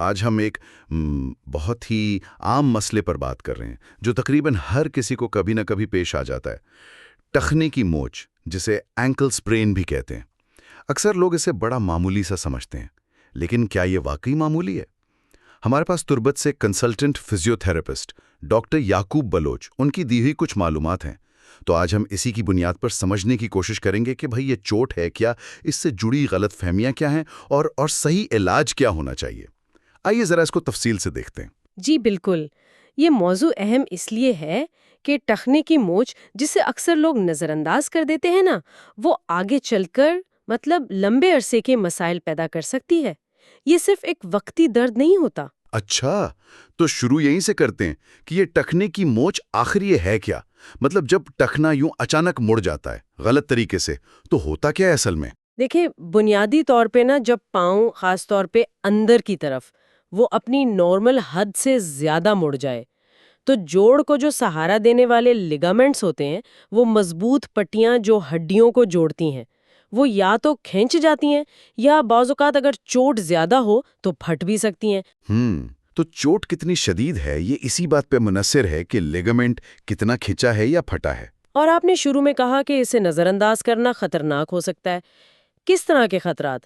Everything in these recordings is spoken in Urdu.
آج ہم ایک بہت ہی عام مسئلے پر بات کر رہے ہیں جو تقریباً ہر کسی کو کبھی نہ کبھی پیش آ جاتا ہے، ٹخنے کی موچ، جسے اینکل سپرین بھی کہتے ہیں۔ اکثر لوگ اسے بڑا معمولی سا سمجھتے ہیں، لیکن کیا یہ واقعی معمولی ہے؟ ہمارے پاس تربت سے کنسلٹنٹ فزیوتھراپسٹ ڈاکٹر یعقوب بلوچ ان کی دی ہوئی کچھ معلومات ہیں، تو آج ہم اسی کی بنیاد پر سمجھنے کی کوشش کریں گے کہ بھئی یہ چوٹ ہے کیا، اس سے جڑی غلط فہمیاں کیا ہیں اور صحیح علاج کیا ہونا چاہیے۔ آئیے ذرا اس کو تفصیل سے دیکھتے ہیں۔ جی بالکل، یہ موضوع اہم اس لیے ہے کہ ٹخنے کی موچ جسے اکثر لوگ نظر انداز کر دیتے ہیں نا، وہ آگے چل کر لمبے عرصے کے مسائل پیدا کر سکتی ہے۔ یہ صرف ایک وقتی درد نہیں ہوتا۔ اچھا، تو شروع یہیں سے کرتے ہیں کہ یہ ٹخنے کی موچ آخر یہ ہے کیا؟ جب ٹخنا یوں اچانک مڑ جاتا ہے غلط طریقے سے، تو ہوتا کیا ہے اصل میں؟ دیکھیں، بنیادی طور پہ جب پاؤں خاص طور پہ اندر کی طرف وہ اپنی نارمل حد سے زیادہ مڑ جائے، تو جوڑ کو جو سہارا دینے والے لیگامنٹس ہوتے ہیں، وہ مضبوط پٹیاں جو ہڈیوں کو جوڑتی ہیں، وہ یا تو کھینچ جاتی ہیں یا بعض اوقات اگر چوٹ زیادہ ہو تو پھٹ بھی سکتی ہیں۔ تو چوٹ کتنی شدید ہے یہ اسی بات پہ منحصر ہے کہ لیگامنٹ کتنا کھنچا ہے یا پھٹا ہے۔ اور آپ نے شروع میں کہا کہ اسے نظر انداز کرنا خطرناک ہو سکتا ہے۔ کس طرح کے خطرات؟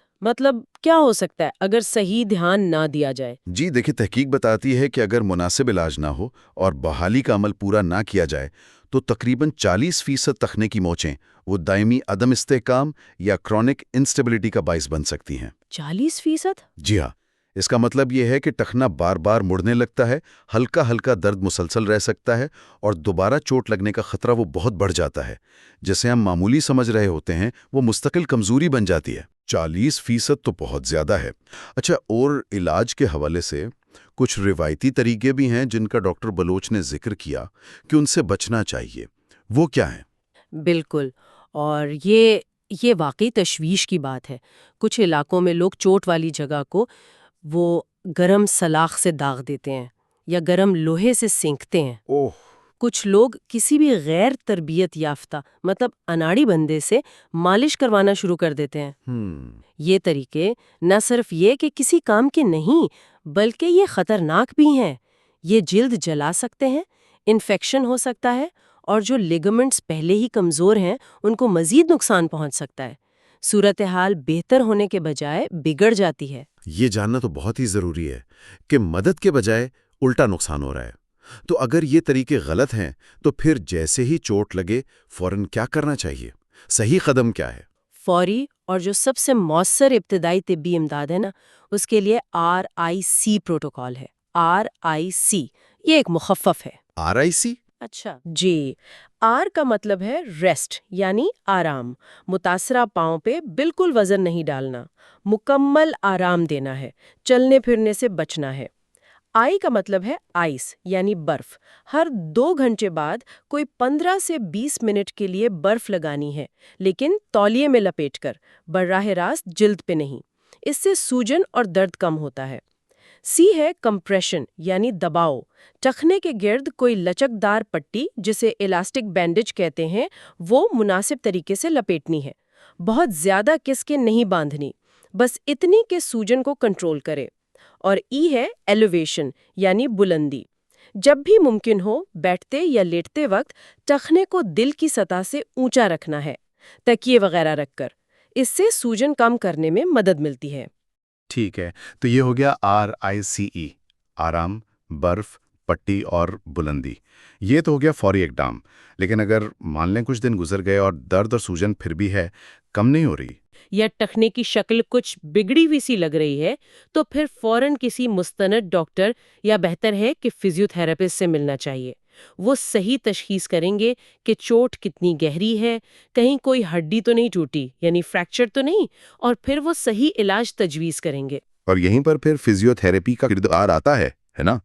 کیا ہو سکتا ہے اگر صحیح دھیان نہ دیا جائے؟ جی دیکھیں، تحقیق بتاتی ہے کہ اگر مناسب علاج نہ ہو اور بحالی کا عمل پورا نہ کیا جائے تو تقریباً 40% ٹخنے کی موچیں وہ دائمی عدم استحکام یا کرونک انسٹیبلٹی کا باعث بن سکتی ہیں۔ 40%؟ جی ہاں، اس کا مطلب یہ ہے کہ ٹخنا بار بار مڑنے لگتا ہے، ہلکا ہلکا درد مسلسل رہ سکتا ہے اور دوبارہ چوٹ لگنے کا خطرہ وہ بہت بڑھ جاتا ہے۔ جسے ہم معمولی سمجھ رہے ہوتے ہیں وہ مستقل کمزوری بن جاتی ہے۔ 40% تو بہت زیادہ ہے۔ اچھا، اور علاج کے حوالے سے کچھ روایتی طریقے بھی ہیں جن کا ڈاکٹر بلوچ نے ذکر کیا کہ ان سے بچنا چاہیے، وہ کیا ہیں؟ بالکل، اور یہ واقعی تشویش کی بات ہے۔ کچھ علاقوں میں لوگ چوٹ والی جگہ کو وہ گرم سلاخ سے داغ دیتے ہیں یا گرم لوہے سے سینکتے ہیں۔ اوہ! کچھ لوگ کسی بھی غیر تربیت یافتہ اناڑی بندے سے مالش کروانا شروع کر دیتے ہیں۔ یہ طریقے نہ صرف یہ کہ کسی کام کے نہیں، بلکہ یہ خطرناک بھی ہیں۔ یہ جلد جلا سکتے ہیں، انفیکشن ہو سکتا ہے، اور جو لیگامنٹس پہلے ہی کمزور ہیں ان کو مزید نقصان پہنچ سکتا ہے۔ صورتحال بہتر ہونے کے بجائے بگڑ جاتی ہے۔ یہ جاننا تو بہت ہی ضروری ہے کہ مدد کے بجائے الٹا نقصان ہو رہا ہے۔ تو اگر یہ طریقے غلط ہیں تو پھر جیسے ہی چوٹ لگے فوراً کیا کرنا چاہیے؟ صحیح قدم کیا ہے؟ فوری اور جو سب سے مؤثر ابتدائی طبی امداد ہے نا، اس کے لیے RIC پروٹوکول ہے۔ RIC یہ ایک مخفف ہے۔ RIC؟ اچھا جی، آر کا مطلب ہے ریسٹ، یعنی آرام۔ متاثرہ پاؤں پہ بالکل وزن نہیں ڈالنا، مکمل آرام دینا ہے، چلنے پھرنے سے بچنا ہے۔ آئی کا مطلب ہے آئس، یعنی برف۔ ہر 2 گھنٹے بعد کوئی 15 سے 20 منٹ کے لیے برف لگانی ہے، لیکن تولیے میں لپیٹ کر، براہ راست جلد پہ نہیں۔ اس سے سوجن اور درد کم ہوتا ہے۔ سی ہے کمپریشن، یعنی دباؤ۔ ٹخنے کے گرد کوئی لچکدار پٹی، جسے الاسٹک بینڈیج کہتے ہیں، وہ مناسب طریقے سے لپیٹنی ہے۔ بہت زیادہ کس کے نہیں باندھنی، بس اتنی کہ سوجن کو کنٹرول کرے۔ اور ای ہے ایلیویشن، یعنی بلندی۔ جب بھی ممکن ہو بیٹھتے یا لیٹتے وقت ٹخنے کو دل کی سطح سے اونچا رکھنا ہے، تکیے وغیرہ رکھ کر۔ اس سے سوجن کم کرنے میں مدد ملتی ہے۔ ٹھیک ہے، تو یہ ہو گیا RICE، آرام، برف، پٹی اور بلندی۔ یہ تو ہو گیا فوری اقدام، لیکن اگر مان لیں کچھ دن گزر گئے اور درد اور سوجن پھر بھی ہے، کم نہیں ہو رہی، یا ٹخنے کی شکل کچھ بگڑی ہوئی سی لگ رہی ہے، تو پھر فوراً کسی مستند ڈاکٹر یا بہتر ہے کہ فزیوتھراپسٹ سے ملنا چاہیے۔ وہ صحیح تشخیص کریں گے کہ چوٹ کتنی گہری ہے، کہیں کوئی ہڈی تو نہیں ٹوٹی، یعنی فریکچر تو نہیں، اور پھر وہ صحیح علاج تجویز کریں گے۔ اور یہیں پر پھر فزیوتھراپی کا کردار آتا ہے نا؟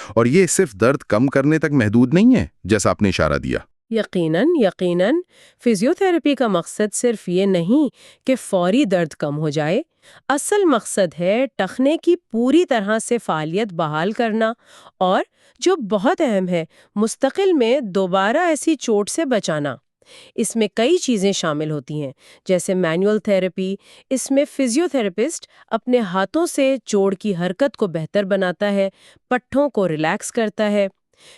اور یہ صرف درد کم کرنے تک محدود نہیں ہے جیسا آپ نے اشارہ دیا۔ یقیناً فزیوتھراپی کا مقصد صرف یہ نہیں کہ فوری درد کم ہو جائے۔ اصل مقصد ہے ٹخنے کی پوری طرح سے فعالیت بحال کرنا، اور جو بہت اہم ہے، مستقل میں دوبارہ ایسی چوٹ سے بچانا۔ اس میں کئی چیزیں شامل ہوتی ہیں، جیسے مینول تھراپی۔ اس میں فزیو تھراپسٹ اپنے ہاتھوں سے جوڑ کی حرکت کو بہتر بناتا ہے، پٹھوں کو ریلیکس کرتا ہے۔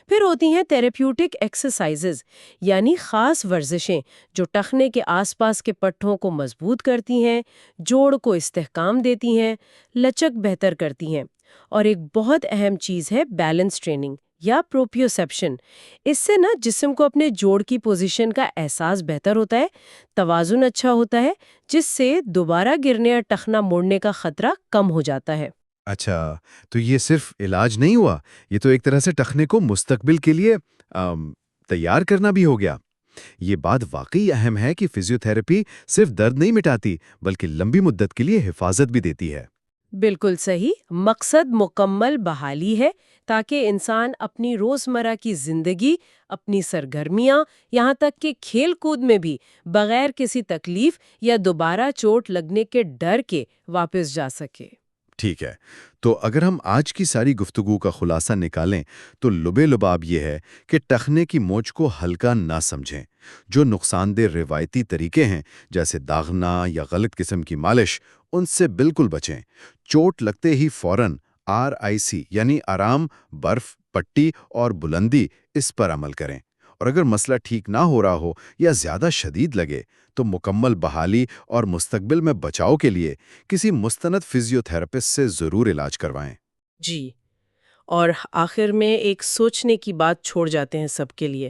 پھر ہوتی ہیں تھراپیوٹک ایکسرسائزز، یعنی خاص ورزشیں جو ٹخنے کے آس پاس کے پٹھوں کو مضبوط کرتی ہیں، جوڑ کو استحکام دیتی ہیں، لچک بہتر کرتی ہیں۔ اور ایک بہت اہم چیز ہے بیلنس ٹریننگ یا پروپیوسیپشن۔ اس سے نا جسم کو اپنے جوڑ کی پوزیشن کا احساس بہتر ہوتا ہے، توازن اچھا ہوتا ہے، جس سے دوبارہ گرنے یا ٹخنا موڑنے کا خطرہ کم ہو جاتا ہے۔ اچھا، تو یہ صرف علاج نہیں ہوا، یہ تو ایک طرح سے ٹخنے کو مستقبل کے لیے تیار کرنا بھی ہو گیا۔ یہ بات واقعی اہم ہے کہ فزیو تھراپی صرف درد نہیں مٹاتی بلکہ لمبی مدت کے لیے حفاظت بھی دیتی ہے۔ بالکل صحیح، مقصد مکمل بحالی ہے تاکہ انسان اپنی روزمرہ کی زندگی، اپنی سرگرمیاں، یہاں تک کہ کھیل کود میں بھی بغیر کسی تکلیف یا دوبارہ چوٹ لگنے کے ڈر کے واپس جا سکے۔ ٹھیک ہے، تو اگر ہم آج کی ساری گفتگو کا خلاصہ نکالیں تو لبے لباب یہ ہے کہ ٹخنے کی موچ کو ہلکا نہ سمجھیں۔ جو نقصان دہ روایتی طریقے ہیں جیسے داغنا یا غلط قسم کی مالش، ان سے بالکل بچیں۔ چوٹ لگتے ہی فوراً RIC یعنی آرام، برف، پٹی اور بلندی اس پر عمل کریں۔ اور اگر مسئلہ ٹھیک نہ ہو رہا ہو یا زیادہ شدید لگے تو مکمل بحالی اور مستقبل میں بچاؤ کے لیے کسی مستند فزیو تھراپسٹ سے ضرور علاج کروائیں۔ جی، اور آخر میں ایک سوچنے کی بات چھوڑ جاتے ہیں سب کے لیے۔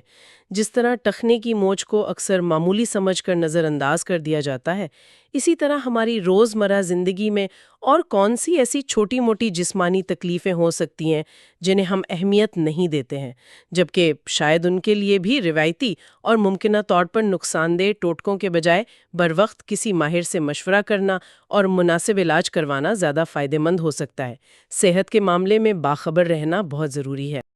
جس طرح ٹخنے کی موچ کو اکثر معمولی سمجھ کر نظر انداز کر دیا جاتا ہے، اسی طرح ہماری روزمرہ زندگی میں اور کون سی ایسی چھوٹی موٹی جسمانی تکلیفیں ہو سکتی ہیں جنہیں ہم اہمیت نہیں دیتے ہیں، جبکہ شاید ان کے لیے بھی روایتی اور ممکنہ طور پر نقصان دہ ٹوٹکوں کے بجائے بروقت کسی ماہر سے مشورہ کرنا اور مناسب علاج کروانا زیادہ فائدہ مند ہو سکتا ہے۔ صحت کے معاملے میں باخبر رہنا بہت ضروری ہے۔